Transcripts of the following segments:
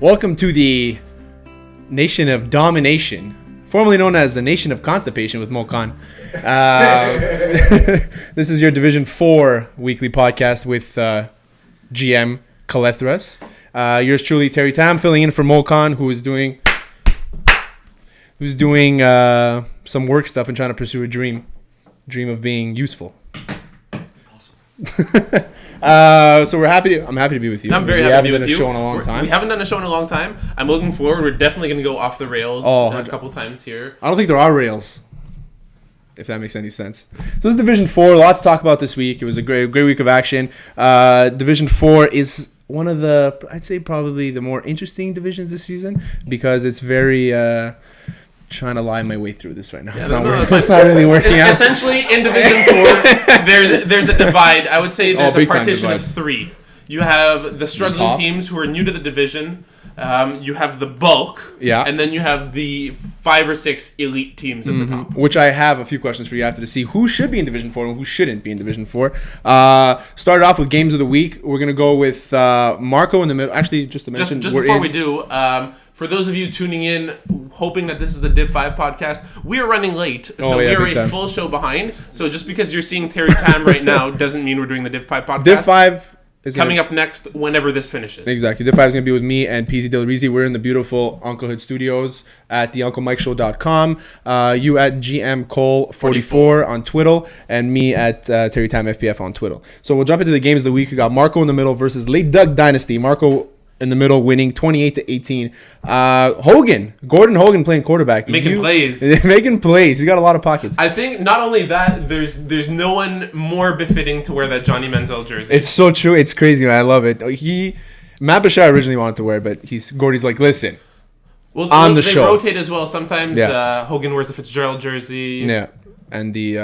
Welcome to the nation of Domination, formerly known as the nation of Constipation with Mokan. This is your Division 4 weekly podcast with GM Kalethras. Yours truly, Terry Tam, filling in for Mokan, who's doing some work stuff and trying to pursue a dream of being useful. So I'm happy to be with you. I'm very happy to be with you. We haven't done a show in a long time. We haven't done a show in a long time. I'm looking forward. We're definitely going to go off the rails a couple times here. I don't think there are rails, if that makes any sense. So this is Division 4. A lot to talk about this week. It was a great week of action. Division 4 is one of the, I'd say probably the more interesting divisions this season because it's very... trying to lie my way through this right now. It's not really working out. Essentially, in Division 4, there's a divide. I would say there's a partition of three. You have the struggling teams who are new to the division. You have the bulk. Yeah. And then you have the 5 or 6 elite teams at the top. Which I have a few questions for you after to see who should be in Division 4 and who shouldn't be in Division 4. Started off with games of the week. We're going to go with Marco in the middle. Actually, just to mention, just before we do, for those of you tuning in, hoping that this is the Div 5 podcast, we are running late, so we are a full show behind. So just because you're seeing Terry Tam right now doesn't mean we're doing the Div 5 podcast. Div 5 is coming up next whenever this finishes. Exactly. Div 5 is going to be with me and PZ Delarizi. We're in the beautiful Uncle Hood Studios at theunclemikeshow.com. You at GM Cole 44 on Twitter, and me at Terry Tam FPF on Twitter. So we'll jump into the games of the week. We got Marco in the middle versus Late Duck Dynasty. Marco in the middle, winning 28-18. Gordon Hogan playing quarterback. Making plays. He's got a lot of pockets. I think not only that, there's no one more befitting to wear that Johnny Manziel jersey. It's so true. It's crazy, man. I love it. Matt Bashar originally wanted to wear it, but Gordy's like, listen, they show. Rotate as well. Sometimes Hogan wears the Fitzgerald jersey. Yeah, and the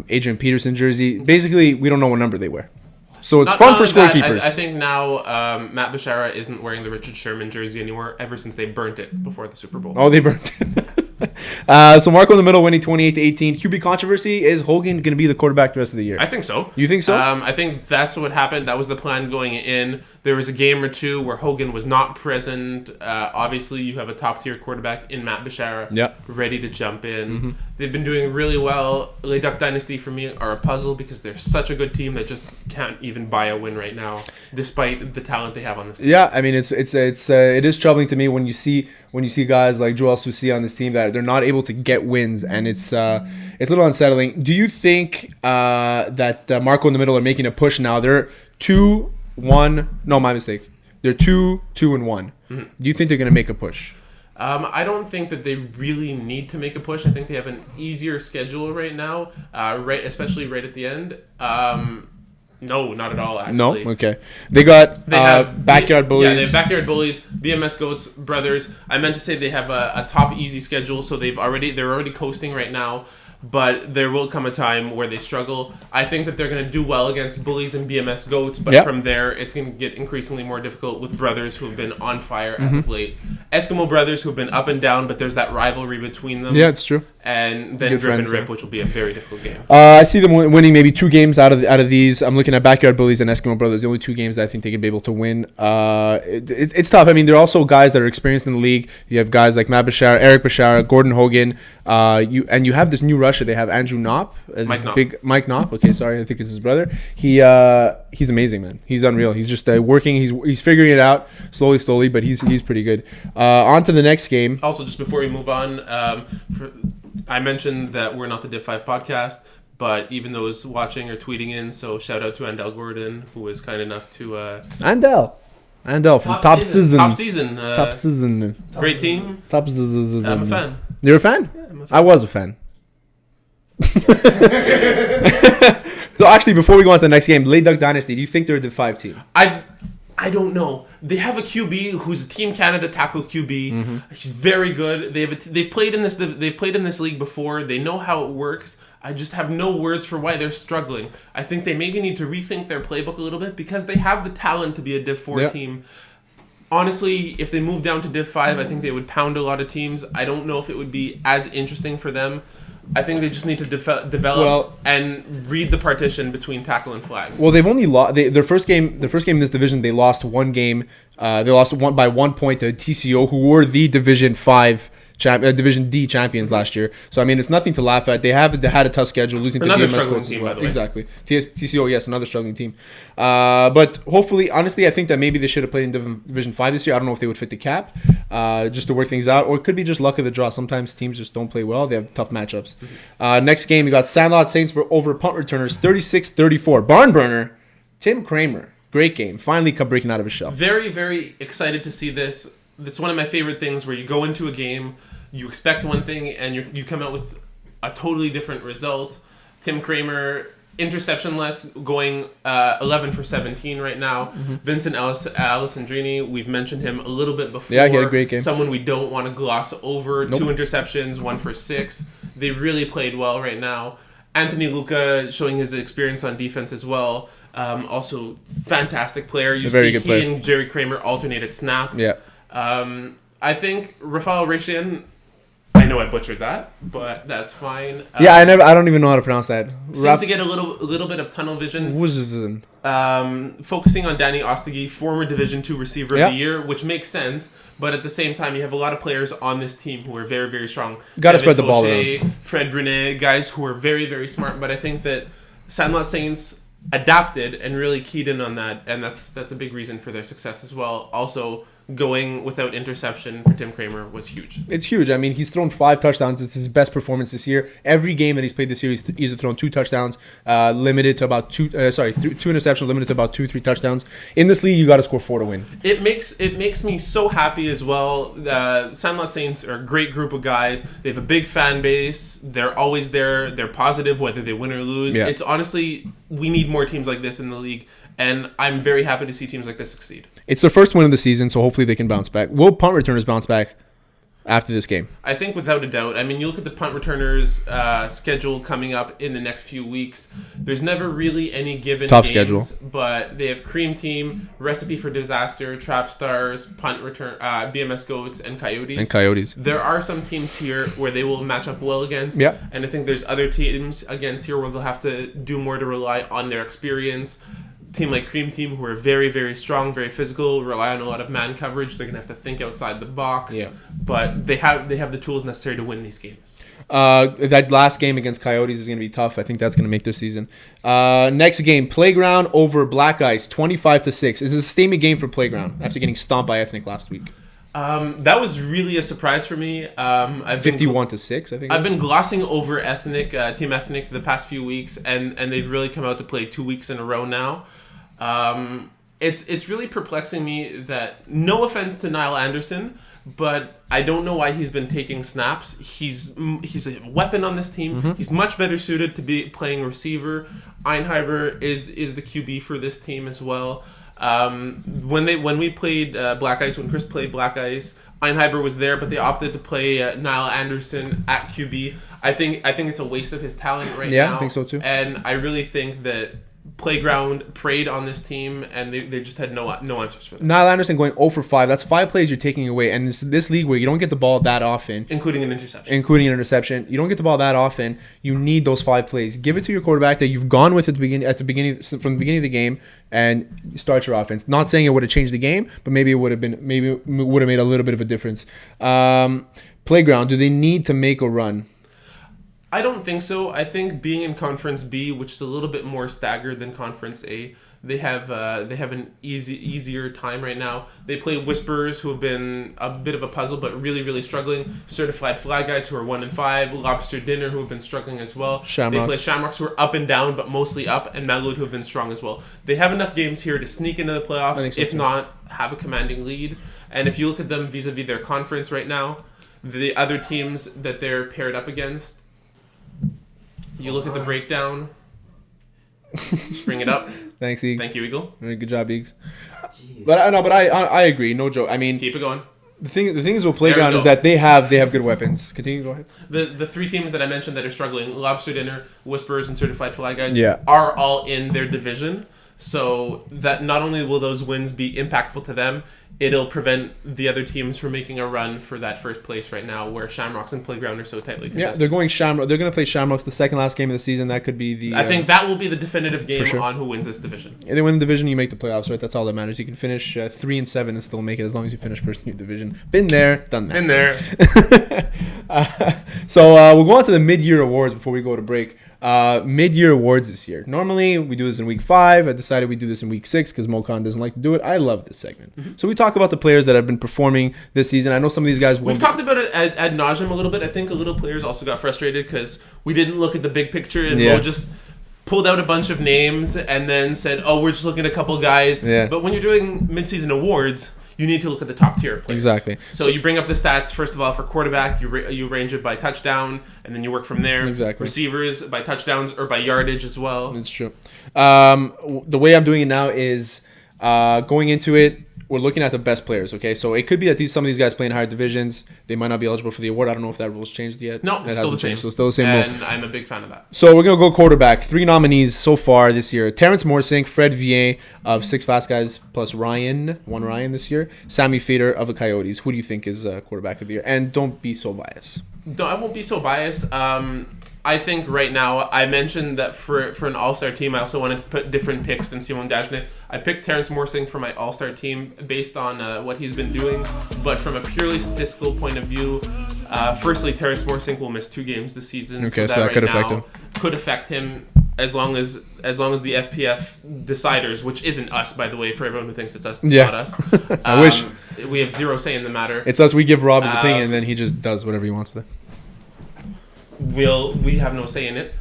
Adrian Peterson jersey. Basically, we don't know what number they wear. So it's fun for scorekeepers. I think now Matt Bashara isn't wearing the Richard Sherman jersey anymore ever since they burnt it before the Super Bowl. Oh, they burnt it. So Marco in the middle winning 28-18. QB controversy, is Hogan going to be the quarterback the rest of the year? I think so. You think so? I think that's what happened. That was the plan going in. There was a game or two where Hogan was not present. Obviously, you have a top-tier quarterback in Matt Bashara ready to jump in. Mm-hmm. They've been doing really well. Le Duck Dynasty, for me, are a puzzle because they're such a good team that just can't even buy a win right now, despite the talent they have on this team. Yeah, I mean, it is troubling to me when you see guys like Joel Soucy on this team that they're not able to get wins, and it's a little unsettling. Do you think that Marco in the middle are making a push now? They're 2-1. No, my mistake. They're 2-1. Mm-hmm. Do you think they're going to make a push? I don't think that they really need to make a push. I think they have an easier schedule right now, especially right at the end. No, not at all, actually. No? Okay. They have Backyard Bullies. Yeah, they have Backyard Bullies, BMS Goats Brothers. I meant to say they have a top easy schedule, so they're already coasting right now. But there will come a time where they struggle. I think that they're going to do well against Bullies and BMS Goats, but from there, it's going to get increasingly more difficult with Brothers who have been on fire as of late. Eskimo Brothers who have been up and down, but there's that rivalry between them. Yeah, it's true. And then Drip and Rip, which will be a very difficult game. I see them winning maybe 2 games out of these. I'm looking at Backyard Bullies and Eskimo Brothers, the only 2 games that I think they could be able to win. It's tough. I mean, they're also guys that are experienced in the league. You have guys like Matt Bashara, Eric Bashara, Gordon Hogan. You have this new rusher. They have Andrew Knopp. Mike Knopp. Okay, sorry. I think it's his brother. He's amazing, man. He's unreal. He's just working. He's figuring it out slowly, but he's pretty good. On to the next game. Also, just before we move on, I mentioned that we're not the Div 5 podcast, but even those watching or tweeting in, so shout out to Andel Gordon, who was kind enough to... Andel from Top Season. Top season. Great team. Top season. I'm a fan. You're a fan? Yeah, I'm a fan. I was a fan. So actually, before we go on to the next game, Late Duck Dynasty, do you think they're a Div 5 team? I don't know. They have a QB who's a Team Canada tackle QB. Mm-hmm. He's very good. They've played in this league before. They know how it works. I just have no words for why they're struggling. I think they maybe need to rethink their playbook a little bit because they have the talent to be a Div 4 team. Honestly, if they move down to Div 5, I think they would pound a lot of teams. I don't know if it would be as interesting for them. I think they just need to develop and read the partition between tackle and flag. Well, they've only lost their first game. Their first game in this division, they lost one game. They lost by 1 point to TCO, who were the Division D champions last year. So I mean, it's nothing to laugh at. They had a tough schedule, losing to another BMS struggling Goats team, as well. by the way. Exactly. TCO, yes, another struggling team. But hopefully, honestly, I think that maybe they should have played in Division 5 this year. I don't know if they would fit the cap, just to work things out, or it could be just luck of the draw. Sometimes teams just don't play well. They have tough matchups. Next game, you got Sandlot Saints over punt returners, 36-34. Barn burner, Tim Kramer. Great game. Finally breaking out of his shell. Very, very excited to see this. It's one of my favorite things where you go into a game, you expect one thing, and you come out with a totally different result. Tim Kramer, interception-less, going 11 for 17 right now. Vincent Alessandrini, we've mentioned him a little bit before. Yeah, he had a great game. Someone we don't want to gloss over. Nope. 2 interceptions, 1 for 6. They really played well right now. Anthony Luca showing his experience on defense as well. Also, fantastic player. You see he and Jerry Kramer alternated snap. Yeah. I think Rafael Recian, I know I butchered that, but that's fine. I don't even know how to pronounce that. Seemed to get a little bit of tunnel vision. Focusing on Danny Ostigi, former Division II receiver of the year, which makes sense. But at the same time, you have a lot of players on this team who are very, very strong. Got to spread the ball around. Fred Brunet, guys who are very, very smart. But I think that Sandlot Saints adapted and really keyed in on that, and that's a big reason for their success as well. Also, going without interception for Tim Kramer was huge. It's huge. I mean, he's thrown 5 touchdowns. It's his best performance this year. Every game that he's played this year, he's either thrown 2 touchdowns, limited to about 2 interceptions, limited to about 2-3 touchdowns. In this league, you got to score 4 to win. It makes me so happy as well. Sandlot Saints are a great group of guys. They have a big fan base. They're always there. They're positive whether they win or lose. Yeah. It's honestly, we need more teams like this in the league. And I'm very happy to see teams like this succeed. It's their first win of the season, so hopefully they can bounce back. Will punt returners bounce back after this game? I think without a doubt. I mean, you look at the punt returners schedule coming up in the next few weeks. There's never really any given tough games, schedule, but they have Cream Team, Recipe for Disaster, Trap Stars, Punt Return, BMS Goats, and Coyotes. There are some teams here where they will match up well against, and I think there's other teams against here where they'll have to do more to rely on their experience. Team like Cream Team, who are very, very strong, very physical, rely on a lot of man coverage. They're gonna have to think outside the box. Yeah. But they have the tools necessary to win these games. That last game against Coyotes is gonna be tough. I think that's gonna make their season. Next game, Playground over Black Ice, 25-6. Is this a statement game for Playground after getting stomped by Ethnic last week? That was really a surprise for me. 51-6, I think. I've been glossing over Team Ethnic the past few weeks, and they've really come out to play 2 weeks in a row now. It's really perplexing me that, no offense to Niall Anderson, but I don't know why he's been taking snaps. He's a weapon on this team. Mm-hmm. He's much better suited to be playing receiver. Einheiber is the QB for this team as well. When we played Black Ice, when Chris played Black Ice, Einheiber was there, but they opted to play Niall Anderson at QB. I think it's a waste of his talent right now. Yeah, I think so too. And I really think that Playground preyed on this team, and they just had no answers for them. Niall Anderson going 0 for 5. That's 5 plays you're taking away. And this league where you don't get the ball that often. Including an interception. You don't get the ball that often. You need those 5 plays. Give it to your quarterback that you've gone with from the beginning of the game, and start your offense. Not saying it would have changed the game, but maybe it would have made a little bit of a difference. Playground, do they need to make a run? I don't think so. I think being in Conference B, which is a little bit more staggered than Conference A, they have an easier time right now. They play Whisperers, who have been a bit of a puzzle, but really, really struggling. Certified Fly Guys, who are 1-5. Lobster Dinner, who have been struggling as well. Shamrocks. They play Shamrocks, who are up and down, but mostly up, and Magloot, who have been strong as well. They have enough games here to sneak into the playoffs, if not have a commanding lead. And if you look at them vis-a-vis their conference right now, the other teams that they're paired up against, you look at the breakdown. Just bring it up. Thanks, Eags. Thank you, Eagle. Good job, Eags. But I agree. No joke. I mean, keep it going. The thing is with Playground is that they have good weapons. Continue. Go ahead. The 3 teams that I mentioned that are struggling: Lobster Dinner, Whisperers, and Certified Fly Guys, are all in their division. So that not only will those wins be impactful to them, it'll prevent the other teams from making a run for that first place right now, where Shamrocks and Playground are so tightly contested. Yeah, they're going Shamrock. They're going to play Shamrocks the second last game of the season. That could be the. I think that will be the definitive game sure. on who wins this division. If they win the division, you make the playoffs, right? That's all that matters. You can finish 3-7 and still make it as long as you finish first in your division. Been there, done that. In there. So we'll go on to the mid-year awards before we go to break. Mid-year awards this year. Normally, we do this in week 5. I decided we do this in week 6 because Mokan doesn't like to do it. I love this segment. Mm-hmm. So we talk about the players that have been performing this season. I know some of these guys... We've talked about it ad nauseum a little bit. I think a little players also got frustrated because we didn't look at the big picture and Mo just pulled out a bunch of names and then said, oh, we're just looking at a couple guys. Yeah. But when you're doing mid-season awards... you need to look at the top tier of players. Exactly. So you bring up the stats, first of all, for quarterback, you range it by touchdown, and then you work from there. Exactly. Receivers by touchdowns or by yardage as well. That's true. The way I'm doing it now is going into it, we're looking at the best players, okay? So it could be that some of these guys play in higher divisions. They might not be eligible for the award. I don't know if that rule's changed yet. No, it's still the same. So it's still the same rule. And I'm a big fan of that. So we're going to go quarterback. 3 nominees so far this year. Terrence Morsink, Fred Vien of Six Fast Guys plus one Ryan this year. Sammy Fader of the Coyotes. Who do you think is quarterback of the year? And don't be so biased. No, I won't be so biased. I think right now, I mentioned that for an all-star team, I also wanted to put different picks than Simon Dagenet. I picked Terrence Morsink for my all-star team based on what he's been doing. But from a purely statistical point of view, firstly, Terrence Morsink will miss 2 games this season. Okay, so that could affect him. Could affect him as long as the FPF deciders, which isn't us, by the way, for everyone who thinks it's us, it's not us. I wish. We have zero say in the matter. It's us. We give Rob his opinion, and then he just does whatever he wants with it. We have no say in it.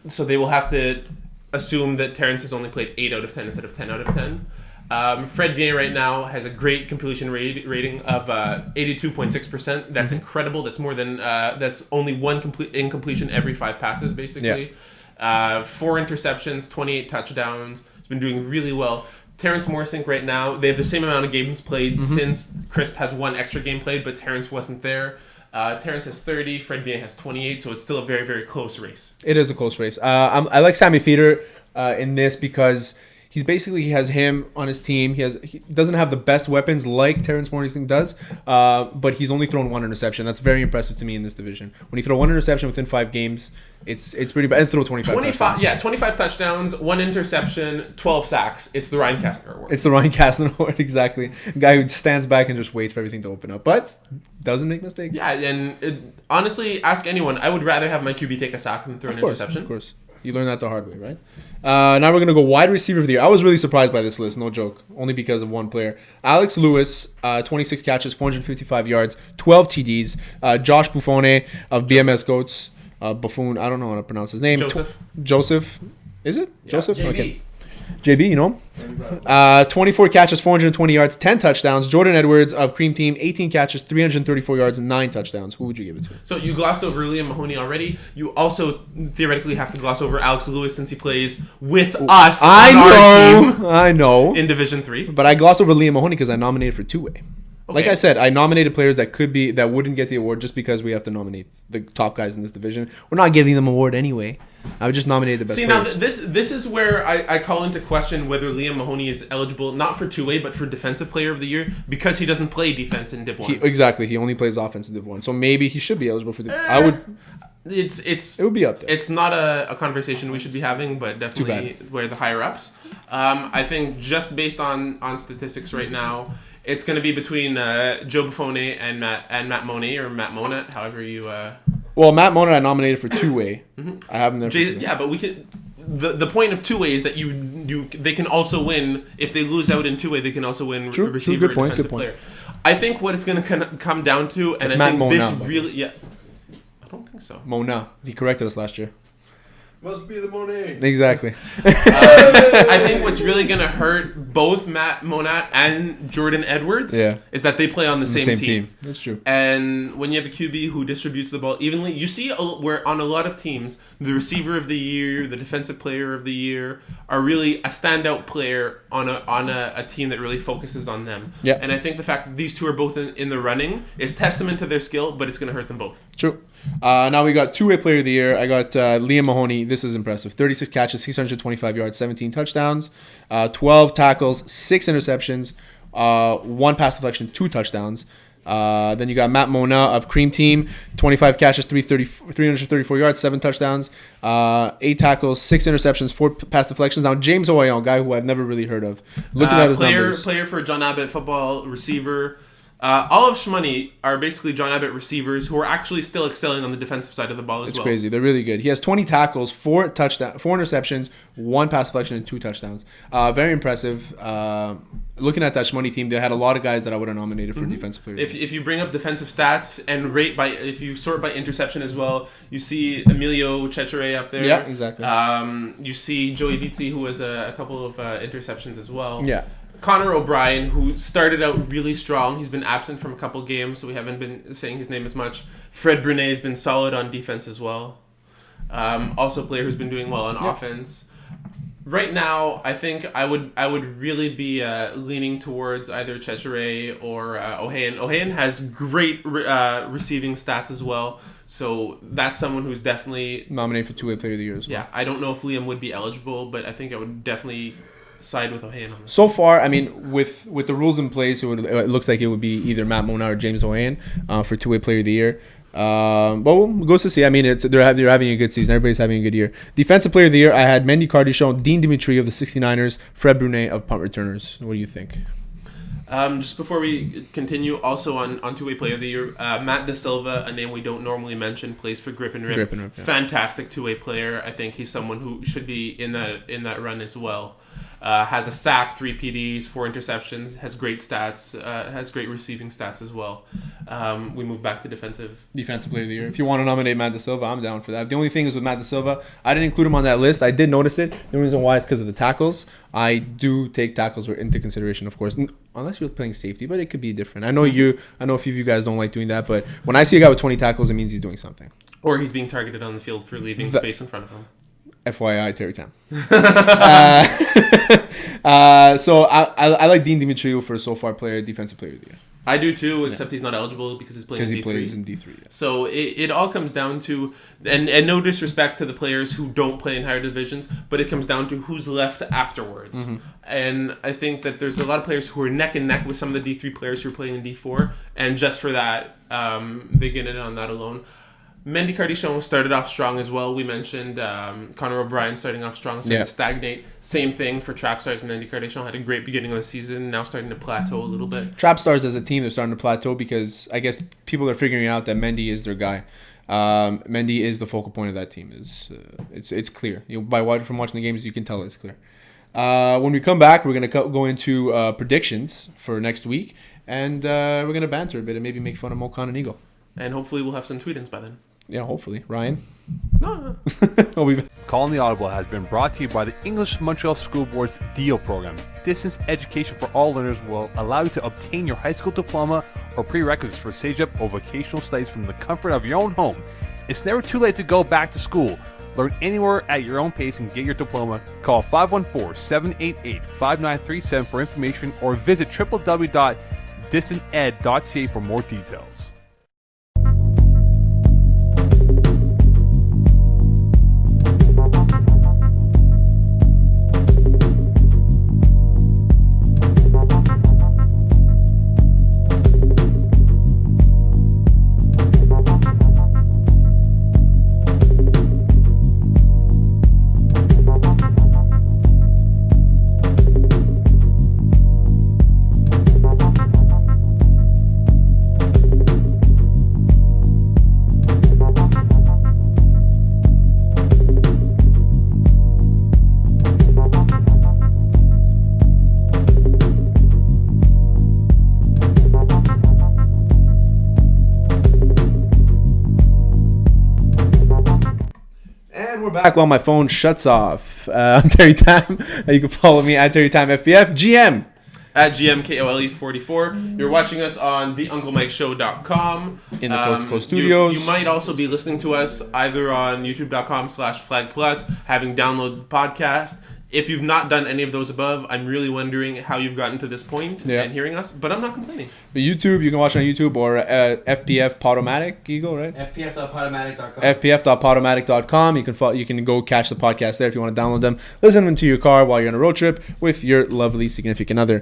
So they will have to assume that Terrence has only played 8 out of 10 instead of 10 out of 10. Fred Vien right now has a great completion rating of 82.6%. That's incredible. That's more than that's only one incompletion every 5 passes, basically. Yeah. 4 interceptions, 28 touchdowns. He's been doing really well. Terrence Morsink right now, they have the same amount of games played since Crisp has 1 extra game played, but Terrence wasn't there. Terrence has 30, Fred Vien has 28, so it's still a very, very close race. It is a close race. I like Sammy Fader in this because he has him on his team. He doesn't have the best weapons like Terrence Morsink does, but he's only thrown 1 interception. That's very impressive to me in this division. When you throw 1 interception within 5 games, it's pretty bad. And throw 25 touchdowns. Yeah, 25 touchdowns, 1 interception, 12 sacks. It's the Ryan Kastner Award. It's the Ryan Kastner Award, exactly. A guy who stands back and just waits for everything to open up, but doesn't make mistakes. Yeah, and honestly, ask anyone. I would rather have my QB take a sack than throw an interception. Of course. You learned that the hard way, right? Now we're going to go wide receiver of the year. I was really surprised by this list, no joke, only because of one player. Alex Lewis, 26 catches, 455 yards, 12 TDs. Josh Buffone of BMS Goats. Buffoon, I don't know how to pronounce his name. Joseph. Is it? Yeah, Joseph? JB. Okay. JB, you know him? 24 catches, 420 yards, 10 touchdowns. Jordan Edwards of Cream Team, 18 catches, 334 yards, 9 touchdowns. Who would you give it to? So you glossed over Liam Mahoney already. You also theoretically have to gloss over Alex Lewis since he plays with us on our team. I know. In Division 3. But I glossed over Liam Mahoney because I nominated for 2-way. Okay. Like I said, I nominated players that wouldn't get the award just because we have to nominate the top guys in this division. We're not giving them an award anyway. I would just nominate the best players. Now this is where I call into question whether Liam Mahoney is eligible not for 2-way but for Defensive Player of the Year because he doesn't play defense in Div 1. Exactly. He only plays offense in Div 1. So maybe he should be eligible for the... It would be up there. It's not a conversation we should be having, but definitely where the higher ups. I think just based on statistics right now, it's going to be between Joe Buffone and Matt Monet or Matt Monat, however you. Well, Matt Monat I nominated for 2-way. I have him there. But we could. The point of 2-way is that they can also win if they lose out in 2-way. They can also win receiver or defensive player. I think what it's going to come down to, and it's I Matt think Mona, this really, I don't think so. Mona, he corrected us last year. Must be the Monet. Exactly. I think what's really going to hurt both Matt Monat and Jordan Edwards is that they play on the same team. That's true. And when you have a QB who distributes the ball evenly, you see where on a lot of teams, the receiver of the year, the defensive player of the year are really a standout player on a team that really focuses on them. Yeah. And I think the fact that these two are both in the running is testament to their skill, but it's going to hurt them both. True. Now we got 2-way player of the year. I got Liam Mahoney. this is impressive. 36 catches, 625 yards, 17 touchdowns, 12 tackles, 6 interceptions, 1 pass deflection, 2 touchdowns. Then you got Matt Mona of Cream Team, 25 catches, 334 yards, 7 touchdowns, 8 tackles, 6 interceptions, 4 pass deflections. Now, James Owayon, guy who I've never really heard of. Looking at his numbers. Player for John Abbott football, receiver. All of Shmoney are basically John Abbott receivers who are actually still excelling on the defensive side of the ball as well. It's crazy. They're really good. He has 20 tackles, 4 interceptions, 1 pass deflection, and 2 touchdowns. Very impressive. Looking at that Shmoney team, they had a lot of guys that I would have nominated for defensive player. If you bring up defensive stats and if you sort by interception as well, you see Emilio Cecere up there. Yeah, exactly. You see Joey Vizzi, who has a couple of interceptions as well. Yeah. Connor O'Brien, who started out really strong. He's been absent from a couple games, so we haven't been saying his name as much. Fred Brunet has been solid on defense as well. Also a player who's been doing well on offense. Right now, I think I would really be leaning towards either Cecere or Ohayon. Ohayon has great receiving stats as well, so that's someone who's definitely nominated for two-way player of the year as well. Yeah, I don't know if Liam would be eligible, but I think I would definitely side with Ohayon on this. So far, I mean, with the rules in place, it looks like it would be either Matt Mona or James Ohayon for two-way player of the year. But we'll go to see. I mean, they're having a good season. Everybody's having a good year. Defensive player of the year, I had Mendy Cardichon, Dean Dimitri of the 69ers, Fred Brunet of punt returners. What do you think? Just before we continue, also on two-way player of the year, Matt Da Silva, a name we don't normally mention, plays for Grip and Rip. Yeah. Fantastic two-way player. I think he's someone who should be in that run as well. Has a sack, 3 PDs, 4 interceptions, has great stats, has great receiving stats as well. We move back to defensive player of the year. If you want to nominate Matt Da Silva, I'm down for that. The only thing is with Matt Da Silva, I didn't include him on that list. I did notice it. The reason why is because of the tackles. I do take tackles into consideration, of course, unless you're playing safety, but it could be different. I know a few of you guys don't like doing that, but when I see a guy with 20 tackles, it means he's doing something. Or he's being targeted on the field for leaving space in front of him. FYI, Terry Tam. So I like Dean Dimitriou for so far defensive player of the year. I do too, except he's not eligible because he's playing in D3. Because he plays in D3. Yeah. So it all comes down to, and no disrespect to the players who don't play in higher divisions, but it comes down to who's left afterwards. Mm-hmm. And I think that there's a lot of players who are neck and neck with some of the D3 players who are playing in D4, and just for that, they get in on that alone. Mendy Cardichon started off strong as well. We mentioned Connor O'Brien starting off strong, starting to stagnate. Same thing for Trap Stars. Mendy Cardichon had a great beginning of the season, now starting to plateau a little bit. Trap Stars as a team, they're starting to plateau because I guess people are figuring out that Mendy is their guy. Mendy is the focal point of that team. It's clear. From watching the games, you can tell it's clear. When we come back, we're going to go into predictions for next week, and we're going to banter a bit and maybe make fun of Mokan and Eagle. And hopefully we'll have some tweet-ins by then. Yeah, hopefully. Ryan? No. Calling the Audible has been brought to you by the English Montreal School Board's DEAL program. Distance education for all learners will allow you to obtain your high school diploma or prerequisites for CEGEP or vocational studies from the comfort of your own home. It's never too late to go back to school. Learn anywhere at your own pace and get your diploma. Call 514-788-5937 for information or visit www.distanted.ca for more details. Back while my phone shuts off. I'm Terry Tam. You can follow me at Terry Tam FPF. GM at GMKOLE44. You're watching us on theunclemikeshow.com. In the Coast to Coast Studios. You might also be listening to us either on youtube.com/flagplus, having downloaded the podcast, If you've not done any of those above, I'm really wondering how you've gotten to this point and hearing us, but I'm not complaining. But YouTube, you can watch on YouTube or FPF Podomatic, Eagle, right? FPF.podomatic.com. FPF.podomatic.com. You can go catch the podcast there if you want to download them. Listen them to your car while you're on a road trip with your lovely significant other.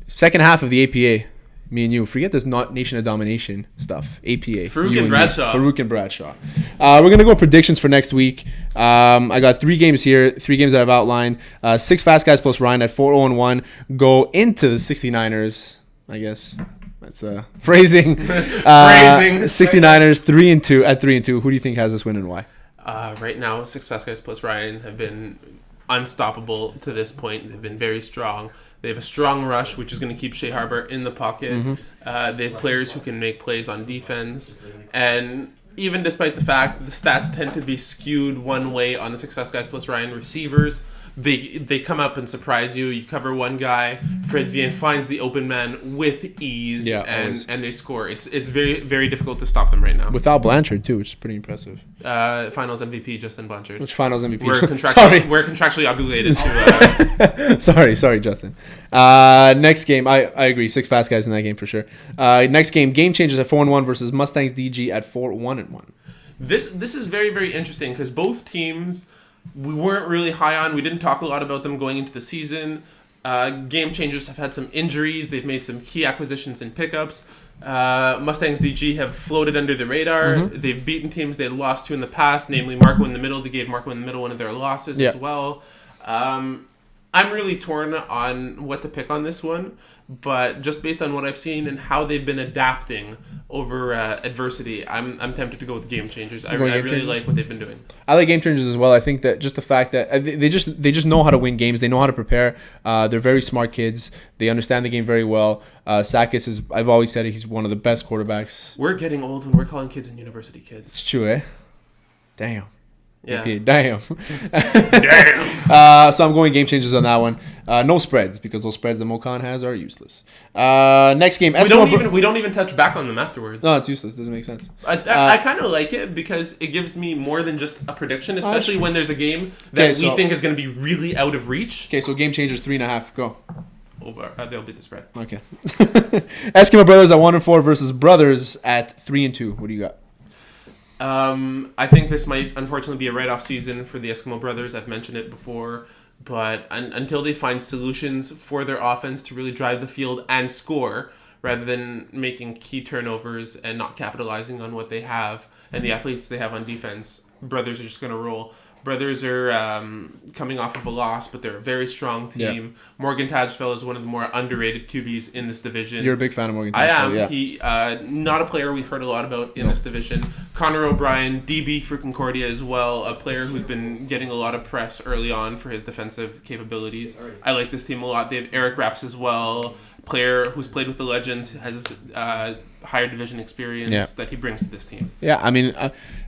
Second half of the APA. Me and you. Forget this not Nation of Domination stuff. APA. Farouk and Bradshaw. Farouk and Bradshaw. We're going to go predictions for next week. I got 3 games here. 3 games that I've outlined. 6 Fast Guys plus Ryan at 4-0-1. Go into the 69ers, I guess. That's phrasing. 69ers 3-2 at 3-2. Who do you think has this win and why? Right now, 6 Fast Guys plus Ryan have been unstoppable to this point. They've been very strong. They have a strong rush, which is going to keep Shea Harbour in the pocket. Mm-hmm. They have players who can make plays on defense. And even despite the fact that the stats tend to be skewed one way on the 6 Fast Guys plus Ryan receivers, they come up and surprise you. You cover one guy, Fred Vien finds the open man with ease, and they score. It's very, very difficult to stop them right now. Without Blanchard, too, which is pretty impressive. Finals MVP, Justin Blanchard. Which Finals MVP? We're contractually obligated to... Sorry, Justin. Next game, I agree. 6 Fast Guys in that game for sure. Next game, Game Changers at 4-1 versus Mustangs DG at 4-1-1. This is very, very interesting because both teams... we weren't really high on. We didn't talk a lot about them going into the season. Game Changers have had some injuries. They've made some key acquisitions and pickups. Mustangs DG have floated under the radar. Mm-hmm. They've beaten teams they had lost to in the past, namely Marco in the Middle. They gave Marco in the Middle one of their losses as well. I'm really torn on what to pick on this one, but just based on what I've seen and how they've been adapting over adversity, I'm tempted to go with Game Changers. I really like what they've been doing. I like Game Changers as well. I think that just the fact that they just know how to win games. They know how to prepare. They're very smart kids. They understand the game very well. Sakis is, I've always said he's one of the best quarterbacks. We're getting old when we're calling kids and university kids. It's true, eh? Damn. Yeah. Okay, damn. So I'm going Game Changers on that one. No spreads, because those spreads that Mokan has are useless. Next game. We don't even touch back on them afterwards. No, it's useless. Doesn't make sense. I kind of like it because it gives me more than just a prediction, especially when there's a game that we think is going to be really out of reach. Okay, so Game Changers 3.5. Go. Over. They'll beat the spread. Okay. Eskimo Brothers at 1-4 versus Brothers at 3-2. What do you got? I think this might unfortunately be a write-off season for the Eskimo Brothers. I've mentioned it before, but until they find solutions for their offense to really drive the field and score, rather than making key turnovers and not capitalizing on what they have and the athletes they have on defense, Brothers are just going to roll. Brothers are coming off of a loss, but they're a very strong team. Yeah. Morgan Tadgefeld is one of the more underrated QBs in this division. You're a big fan of Morgan Tadgefeld. I am. Yeah. He not a player we've heard a lot about in this division. Connor O'Brien, DB for Concordia as well, a player who's been getting a lot of press early on for his defensive capabilities. I like this team a lot. They have Eric Raps as well, player who's played with the Legends, has higher division experience that he brings to this team. Yeah, I mean,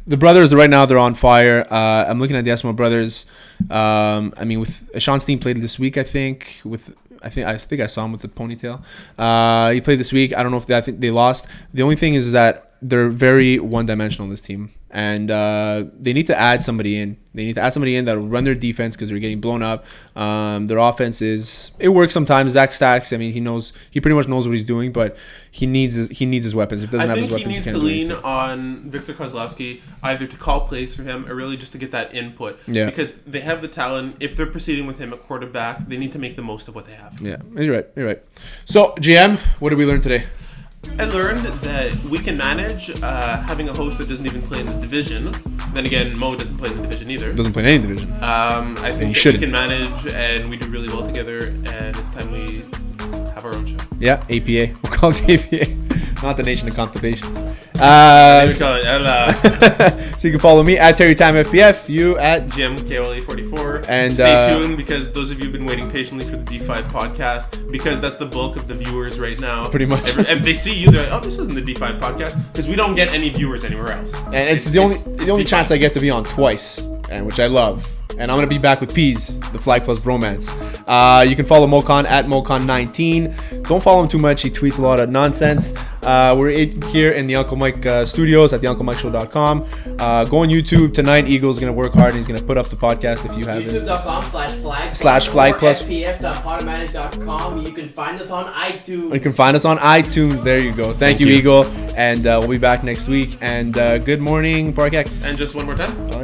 the Brothers right now, they're on fire. I'm looking at the Eskimo Brothers. I mean, with Sean Steen played this week, I think I saw him with the ponytail. He played this week. I don't know if I think they lost. The only thing is that they're very one-dimensional in this team, and they need to add somebody in. They need to add somebody in that will run their defense because they're getting blown up. Their offense it works sometimes. Zach Stacks, I mean, he pretty much knows what he's doing, but he needs his weapons. If he doesn't have his weapons, he needs to lean on Victor Kozlowski either to call plays for him or really just to get that input. Yeah. Because they have the talent. If they're proceeding with him at quarterback, they need to make the most of what they have. Yeah, you're right. So, GM, what did we learn today? I learned that we can manage having a host that doesn't even play in the division. Then again, Mo doesn't play in the division either. Doesn't play in any division. I think that we can manage, and we do really well together, and it's time we have our own show. Yeah, APA. We'll call it APA. Not the Nation of Constipation. So you can follow me at TerryTimeFPF, you at GMKOLE44. And stay tuned, because those of you who've been waiting patiently for the D5 podcast, because that's the bulk of the viewers right now. Pretty much. If they see you, they're like, oh, this isn't the D5 podcast, because we don't get any viewers anywhere else. And it's the only chance I get to be on twice, and which I love. And I'm going to be back with Peas, the Flag Plus bromance. You can follow Mocon at Mocon19. Don't follow him too much. He tweets a lot of nonsense. We're here in the Uncle Mike studios at theunclemikeshow.com. Go on YouTube tonight. Eagle's going to work hard and he's going to put up the podcast if you haven't. YouTube.com/flag plus spf.podomatic.com. You can find us on iTunes. You can find us on iTunes. There you go. Thank you, Eagle. And we'll be back next week. And good morning, Park X. And just one more time.